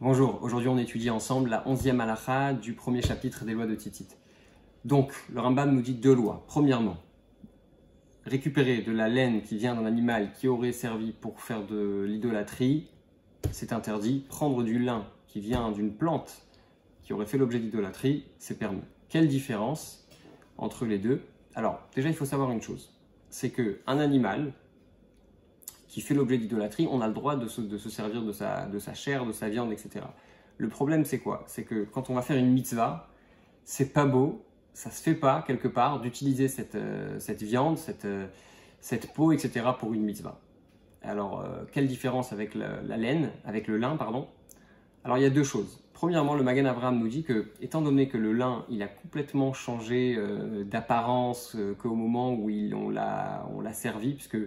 Bonjour, aujourd'hui on étudie ensemble la 11e halakha du premier chapitre des lois de Tzitzit. Donc, le Rambam nous dit deux lois. Premièrement, récupérer de la laine qui vient d'un animal qui aurait servi pour faire de l'idolâtrie, c'est interdit. Prendre du lin qui vient d'une plante qui aurait fait l'objet d'idolâtrie, c'est permis. Quelle différence entre les deux? Alors, déjà il faut savoir une chose, c'est qu'un animal qui fait l'objet d'idolâtrie, on a le droit de se servir de sa chair, de sa viande, etc. Le problème, c'est quoi? C'est que quand on va faire une mitzvah, c'est pas beau, ça se fait pas, quelque part, d'utiliser cette viande, cette peau, etc. pour une mitzvah. Alors, quelle différence avec la laine, avec le lin, pardon? Alors, il y a deux choses. Premièrement, le Magen Avraham nous dit que, étant donné que le lin, il a complètement changé d'apparence qu'au moment où on l'a servi, puisque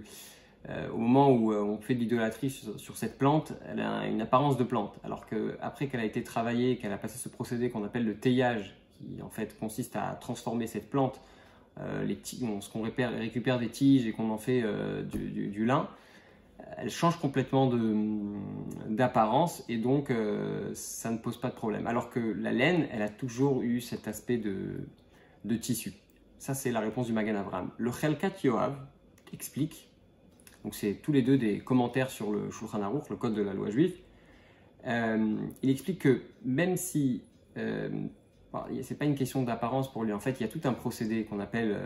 au moment où on fait de l'idolâtrie sur cette plante, elle a une apparence de plante. Alors qu'après qu'elle a été travaillée, qu'elle a passé ce procédé qu'on appelle le teillage, qui en fait consiste à transformer cette plante, ce qu'on récupère des tiges et qu'on en fait du lin, elle change complètement d'apparence et donc ça ne pose pas de problème. Alors que la laine, elle a toujours eu cet aspect de tissu. Ça, c'est la réponse du Magen Avraham. Le Chelkat Yoav explique, donc c'est tous les deux des commentaires sur le Shulchan Aruch, le code de la loi juive. Il explique que même si c'est pas une question d'apparence pour lui, en fait il y a tout un procédé qu'on appelle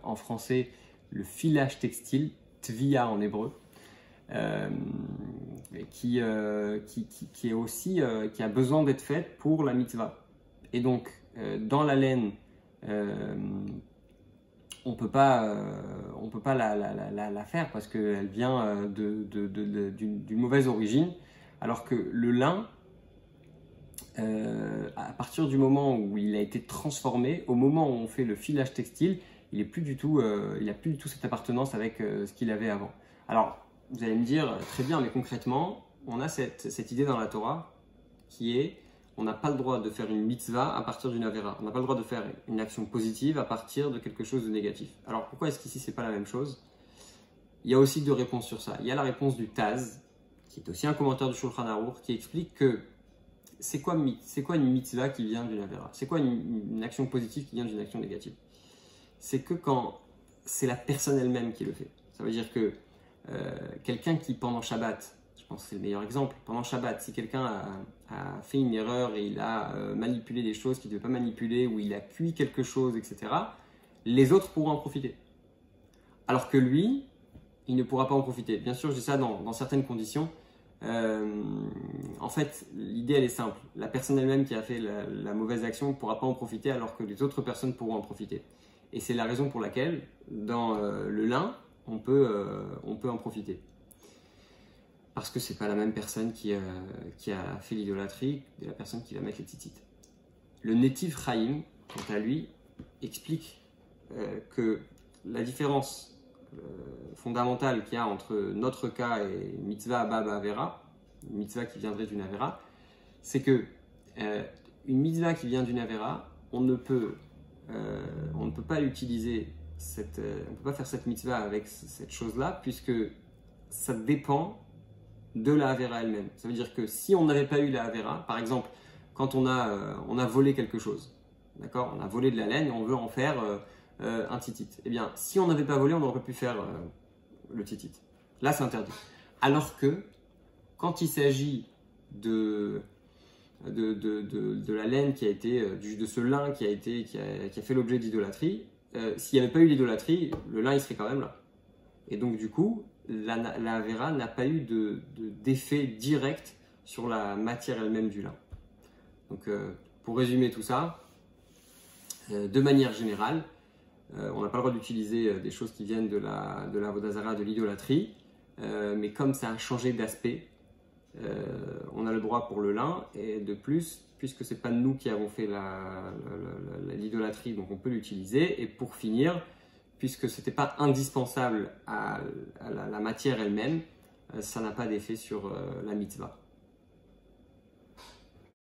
en français le filage textile, tvia en hébreu, qui est aussi qui a besoin d'être fait pour la mitzvah. Et donc dans la laine, on peut pas la faire parce qu'elle vient d'une mauvaise origine, alors que le lin, à partir du moment où il a été transformé, au moment où on fait le filage textile, il n'a plus du tout cette appartenance avec ce qu'il avait avant. Alors, vous allez me dire, très bien, mais concrètement, on a cette idée dans la Torah qui est: on n'a pas le droit de faire une mitzvah à partir d'une avéra. On n'a pas le droit de faire une action positive à partir de quelque chose de négatif. Alors pourquoi est-ce qu'ici c'est pas la même chose? Il y a aussi deux réponses sur ça. Il y a la réponse du Taz, qui est aussi un commentaire du Shulchan Aruch, qui explique que c'est quoi une mitzvah qui vient d'une avéra? C'est quoi une action positive qui vient d'une action négative? C'est que quand c'est la personne elle-même qui le fait. Ça veut dire que quelqu'un qui pendant Shabbat, je pense que c'est le meilleur exemple, pendant Shabbat, si quelqu'un a fait une erreur et il a manipulé des choses qu'il ne devait pas manipuler, ou il a cuit quelque chose, etc., les autres pourront en profiter. Alors que lui, il ne pourra pas en profiter. Bien sûr, je dis ça dans certaines conditions. En fait, l'idée, elle est simple. La personne elle-même qui a fait la mauvaise action ne pourra pas en profiter, alors que les autres personnes pourront en profiter. Et c'est la raison pour laquelle, dans le lin, on peut en profiter. Parce que ce n'est pas la même personne qui a fait l'idolâtrie de la personne qui va mettre les tzitzit. Le Netiv Chaim, quant à lui, explique que la différence fondamentale qu'il y a entre notre cas et mitzvah abba avera, une mitzvah qui viendrait d'une avera, c'est que une mitzvah qui vient d'une avera, on ne peut pas l'utiliser, on ne peut pas faire cette mitzvah avec cette chose-là, puisque ça dépend de la avera elle-même. Ça veut dire que si on n'avait pas eu la avera, par exemple, quand on a volé quelque chose, d'accord, on a volé de la laine et on veut en faire un tzitzit. Eh bien, si on n'avait pas volé, on aurait pu faire le tzitzit. Là, c'est interdit. Alors que quand il s'agit de la laine qui a été, de ce lin qui a fait l'objet d'idolâtrie, s'il n'y avait pas eu l'idolâtrie, le lin il serait quand même là. Et donc du coup, la avera n'a pas eu d'effet direct sur la matière elle-même du lin. Donc pour résumer tout ça, de manière générale, on n'a pas le droit d'utiliser des choses qui viennent de la avodah zara, de l'idolâtrie, mais comme ça a changé d'aspect, on a le droit pour le lin, et de plus, puisque c'est pas nous qui avons fait l'idolâtrie, donc on peut l'utiliser. Et pour finir, puisque ce n'était pas indispensable à la matière elle-même, ça n'a pas d'effet sur la mitzvah.